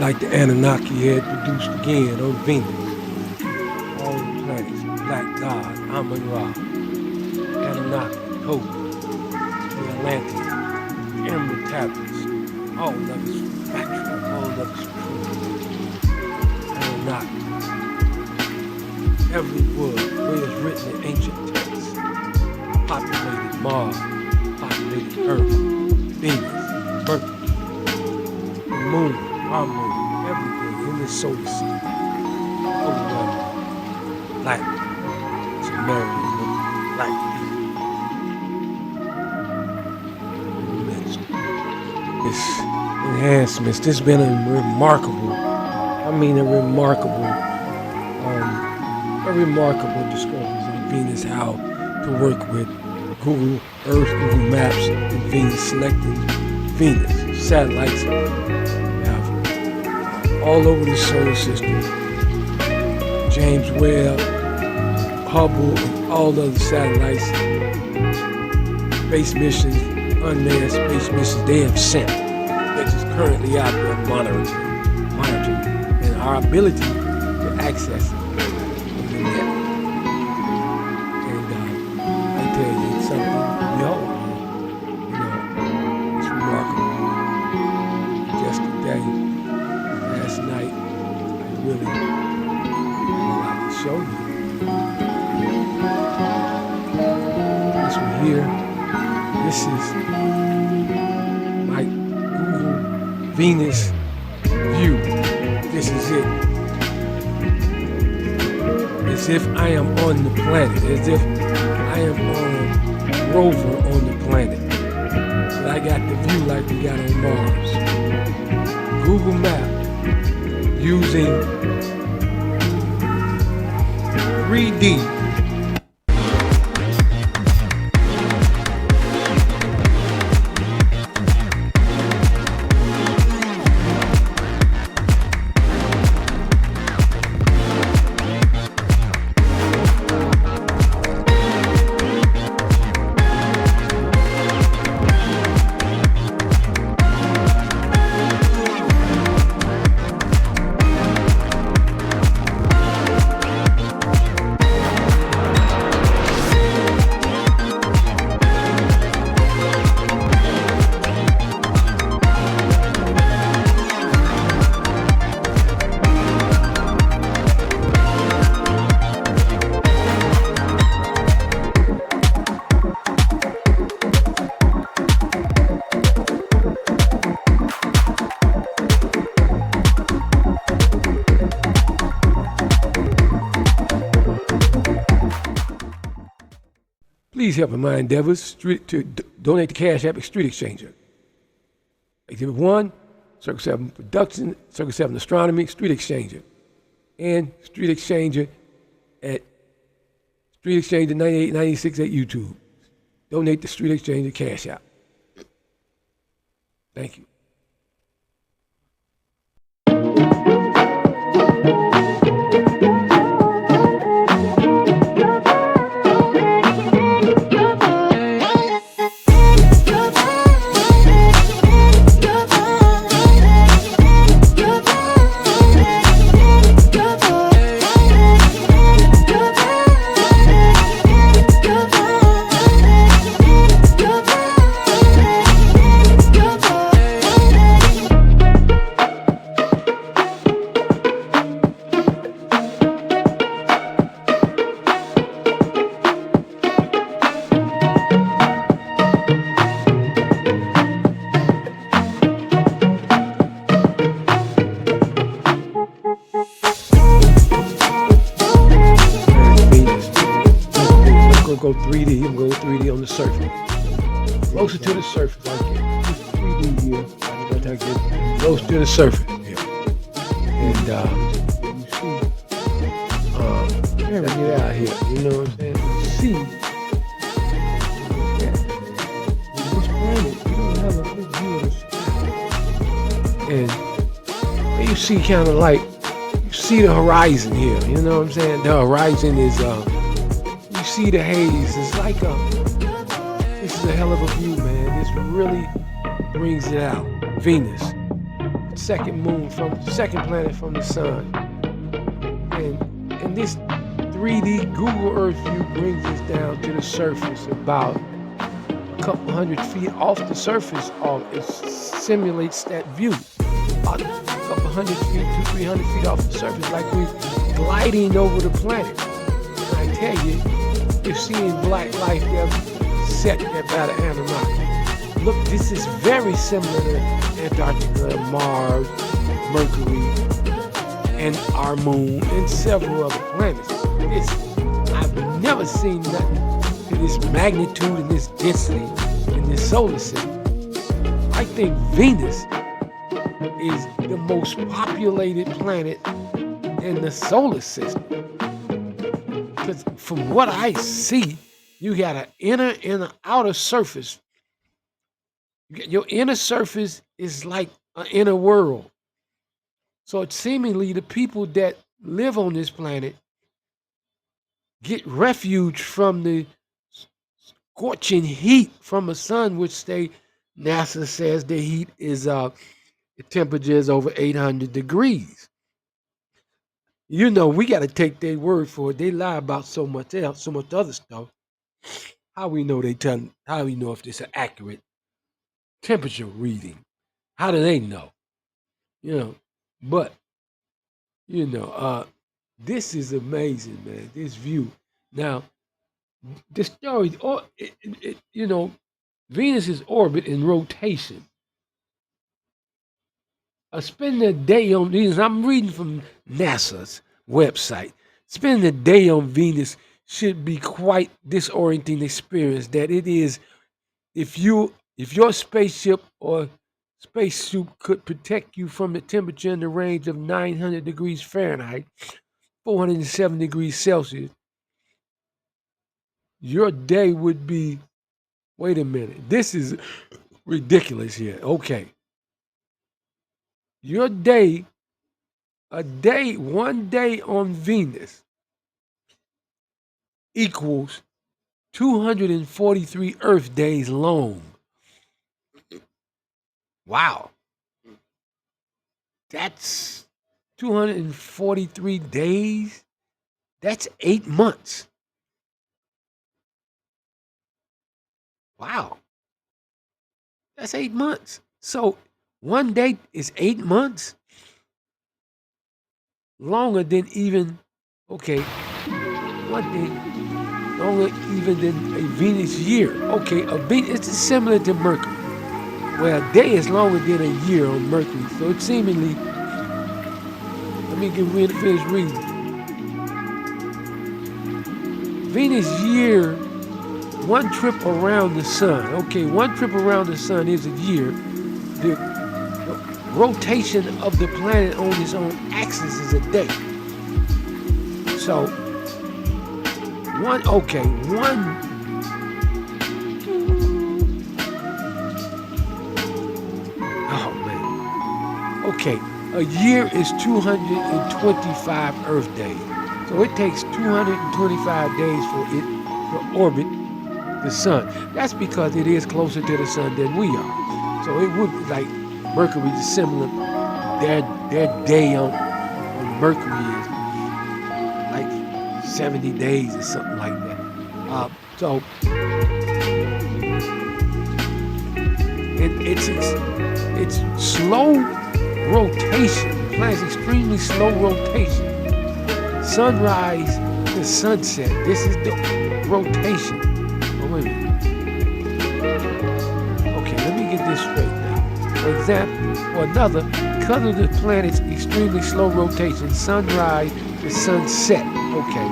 like the Anunnaki had produced again on Venus. All the planets, Black God, Amun-Ra, Anunnaki, Cobra, the Atlantean, the Emerald Tablets, all of it's factual, all of it's true. Anunnaki. Every word is written in ancient texts. Populated Mars, populated Earth, Venus, Mercury, the moon, our moon, everything in the solar system. Black, Sumerian, black people. This enhancements, this has been a remarkable discoveries on Venus, how to work with Google Earth, Google Maps, and Venus, selecting Venus. Satellites have all over the solar system. James Webb, Hubble, and all other satellites, space missions, unmanned space missions they have sent, which is currently out there monitoring, and our ability to access it. Show you. This one here, this is my Google Venus view. This is it. As if I am on the planet, as if I am on a rover on the planet. But I got the view like we got on Mars. Google Map using 3D. Please help in my endeavors to donate to Cash App Street Exchanger. Exhibit 1, Circle 7 Production, Circle 7 Astronomy, Street Exchanger. And Street Exchanger at Street Exchanger 9896 at YouTube. Donate to Street Exchanger Cash App. Thank you. Go 3D. I'm going to go 3D on the surface. Closer to the surface. I get 3D here. I get close to the surface. Yeah. And you see, let me get out here. You know what I'm saying? You see, this planet, you don't have a good view of the sky. And you see kind of like, you see the horizon here. You know what I'm saying? The horizon is see the haze. It's like this is a hell of a view, man. This really brings it out. Venus, second planet from the sun. And this 3D Google Earth view brings us down to the surface about a couple hundred feet off the surface. It simulates that view. About a couple hundred feet, 200-300 feet off the surface, like we're gliding over the planet. And I tell you, you're seeing black life there set there by the Anunnaki. Look, this is very similar to Antarctica, Mars, Mercury, and our moon, and several other planets. I've never seen nothing to this magnitude and this density in this solar system. I think Venus is the most populated planet in the solar system. Because from what I see, you got an inner and an outer surface. Your inner surface is like an inner world. So it's seemingly the people that live on this planet get refuge from the scorching heat from the sun, which NASA says the heat is the temperature is over 800 degrees. You know, we got to take their word for it. They lie about so much else, so much other stuff. How we know how we know if it's an accurate temperature reading? How do they know? But this is amazing, man. This view. Now, the story, Venus's orbit and rotation. Spending a day on Venus, I'm reading from NASA's website. Spending a day on Venus should be quite disorienting experience. That it is, if your spaceship or spacesuit could protect you from the temperature in the range of 900 degrees Fahrenheit, 407 degrees Celsius, your day would be, wait a minute, this is ridiculous here. Okay. Your day, one day on Venus equals 243 Earth days long. Wow. That's 243 days. That's 8 months. Wow. That's 8 months. So one day is 8 months. Longer than even, one day longer even than a Venus year. Okay, it's similar to Mercury, where a day is longer than a year on Mercury. So it's seemingly, let me finish reading. Venus year, one trip around the sun. Okay, one trip around the sun is a year. The rotation of the planet on its own axis is a day. So, oh man. Okay, a year is 225 Earth days. So it takes 225 days for it to orbit the sun. That's because it is closer to the sun than we are. So it would be like Mercury is similar. Their day on Mercury is like 70 days or something like that. So it's slow rotation. The planet's extremely slow rotation. Sunrise to sunset. This is the rotation. Oh, wait a minute. Okay, let me get this straight now. For example, because of the planet's extremely slow rotation, sunrise to sunset, okay,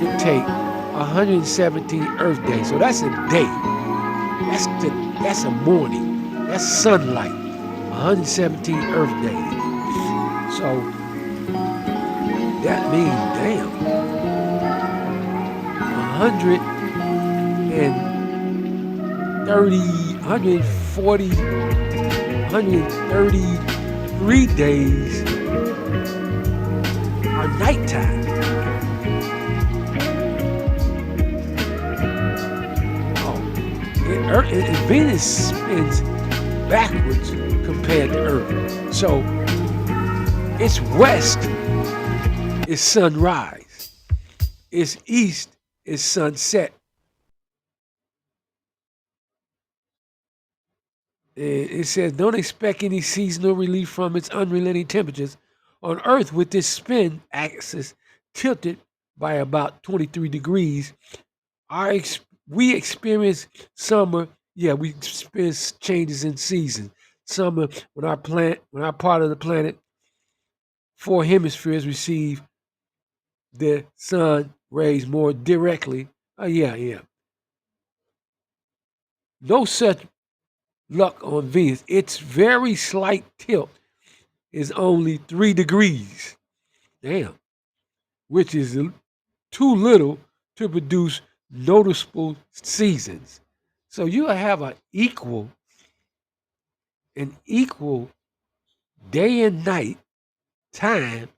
it take 117 Earth days. So that's a day. That's a morning. That's sunlight. 117 Earth days. So that means, damn, 133 days are nighttime. Venus spends backwards compared to Earth. So its west is sunrise, its east is sunset. It says, don't expect any seasonal relief from its unrelenting temperatures. On Earth, with this spin axis tilted by about 23 degrees, we experience summer. Yeah, we experience changes in seasons. Summer, when our part of the planet, 4 hemispheres receive the sun rays more directly. Yeah. No such luck on Venus. Its very slight tilt is only 3 degrees. Damn. Which is too little to produce noticeable seasons. So you have an equal day and night time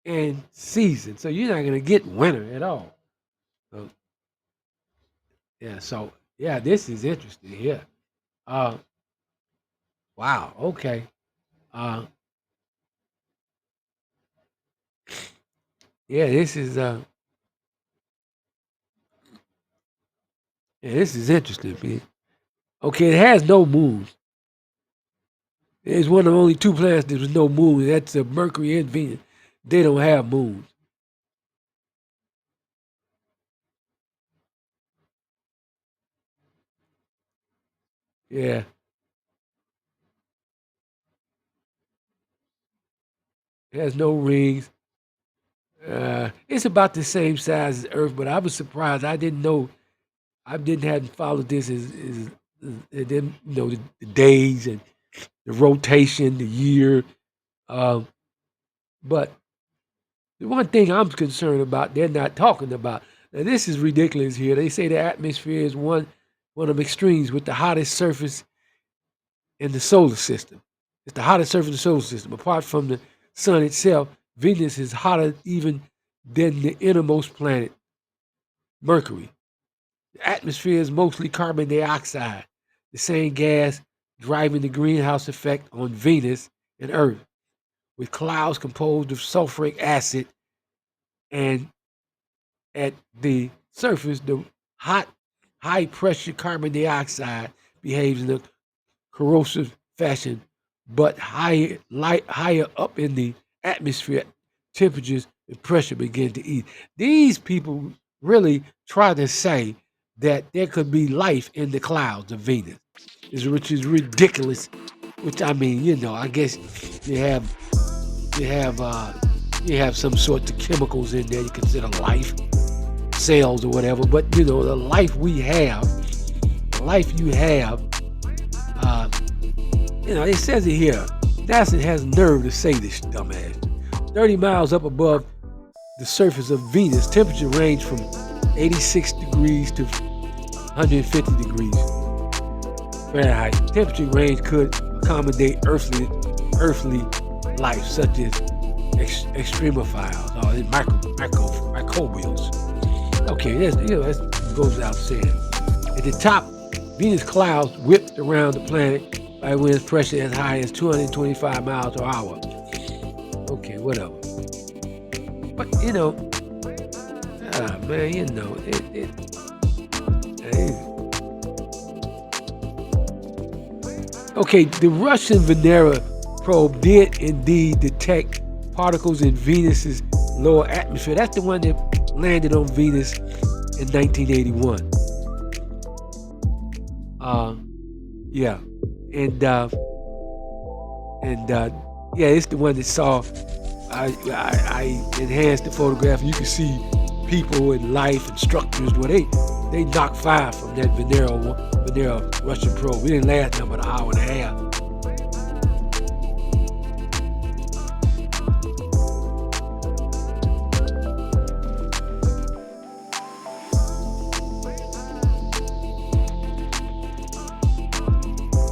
and season. So you're not gonna get winter at all. So, yeah, this is interesting here. Uh wow, okay. Uh yeah, this is interesting, man. Okay, it has no moons. It's one of only 2 planets that was no moon. That's Mercury and Venus. They don't have moons. Yeah, it has no rings. It's about the same size as Earth, but I was surprised. I didn't know. I didn't hadn't followed this as it didn't the days and the rotation, the year. Um, but the one thing I'm concerned about, they're not talking about. Now this is ridiculous here. They say the atmosphere is one of extremes with the hottest surface in the solar system. It's the hottest surface in the solar system. Apart from the sun itself, Venus is hotter even than the innermost planet, Mercury. The atmosphere is mostly carbon dioxide, the same gas driving the greenhouse effect on Venus and Earth, with clouds composed of sulfuric acid, and at the surface, the hot, high pressure carbon dioxide behaves in a corrosive fashion, but higher up in the atmosphere, temperatures and pressure begin to ease. These people really try to say that there could be life in the clouds of Venus, which is ridiculous. Which I mean, I guess you have you have uh, you have some sort of chemicals in there you consider life, cells or whatever. But the life we have, the life you have, uh, it says it here. NASA has nerve to say this, dumbass. 30 miles up above the surface of Venus, temperature range from 86 degrees to 150 degrees Fahrenheit. Temperature range could accommodate earthly life, such as extremophiles or microbials. Okay, that goes without saying. At the top, Venus clouds whipped around the planet by winds pressure as high as 225 miles per hour. Okay, whatever. But okay, the Russian Venera probe did indeed detect particles in Venus's lower atmosphere. That's the one that landed on Venus in 1981. Yeah, and it's the one that saw. I enhanced the photograph, and you can see people and life and structures. Where they knocked fire from that Venera Russian probe. We didn't last but an hour and a half.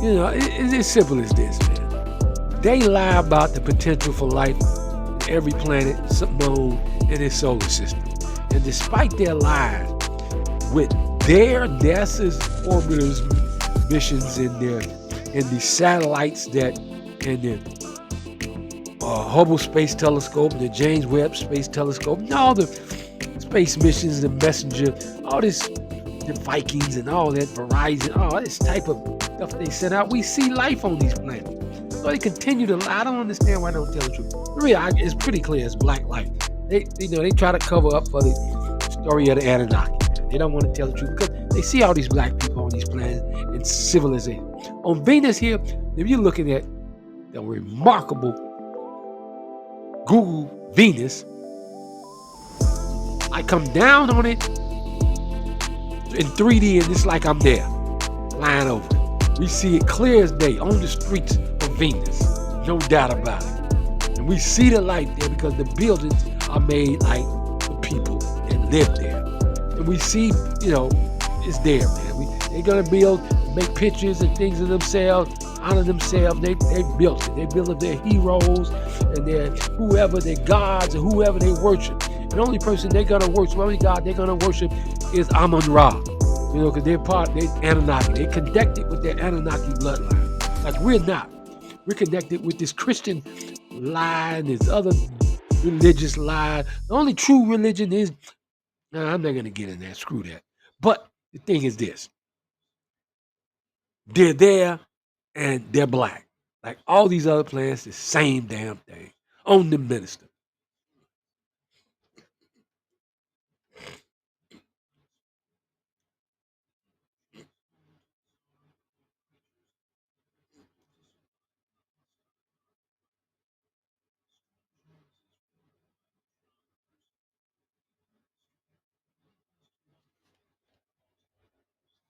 It's as simple as this, man. They lie about the potential for life in every planet known in its solar system. And despite their lies, with their NASA's orbiters missions in and the satellites that, and the Hubble Space Telescope, the James Webb Space Telescope, and all the space missions, the Messenger, all this, the Vikings and all that, Verizon, all this type of stuff they sent out. We see life on these planets. So they continue to lie. I don't understand why they don't tell the truth. Really, it's pretty clear. It's black light. They try to cover up for the story of the Anunnaki. They don't want to tell the truth because they see all these black people on these planets and civilization. On Venus here, if you're looking at the remarkable Google Venus, I come down on it in 3D and it's like I'm there, flying over it. We see it clear as day on the streets of Venus, no doubt about it. And we see the light there because the buildings are made like the people that live there. And we see, it's there, man. They're gonna build, make pictures and things of themselves, honor themselves. They built it. They built their heroes and their whoever, their gods or whoever they worship. And the only person they're gonna worship, the only God they're gonna worship is Amun-Ra. Because they're Anunnaki. They're connected with their Anunnaki bloodline. Like we're not. We're connected with this Christian lie and this other religious lie. The only true religion is, I'm not gonna get in there, screw that. But the thing is this. They're there and they're black. Like all these other planets, the same damn thing. On the minister.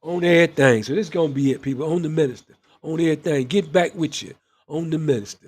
On everything. So this is gonna be it, people. On the minister. On everything. Get back with you. On the minister.